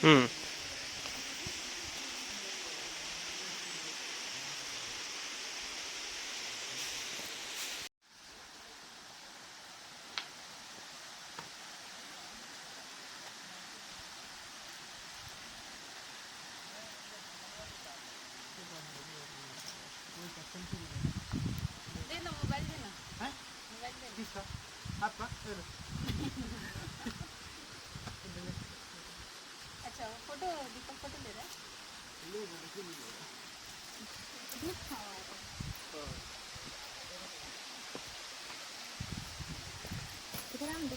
हम्म. दे ना मोबाईल दे ना. मोबाईल दे ना. अच्छा फोटो दीपक फोटो ले रहा है. तिकडे आण दे.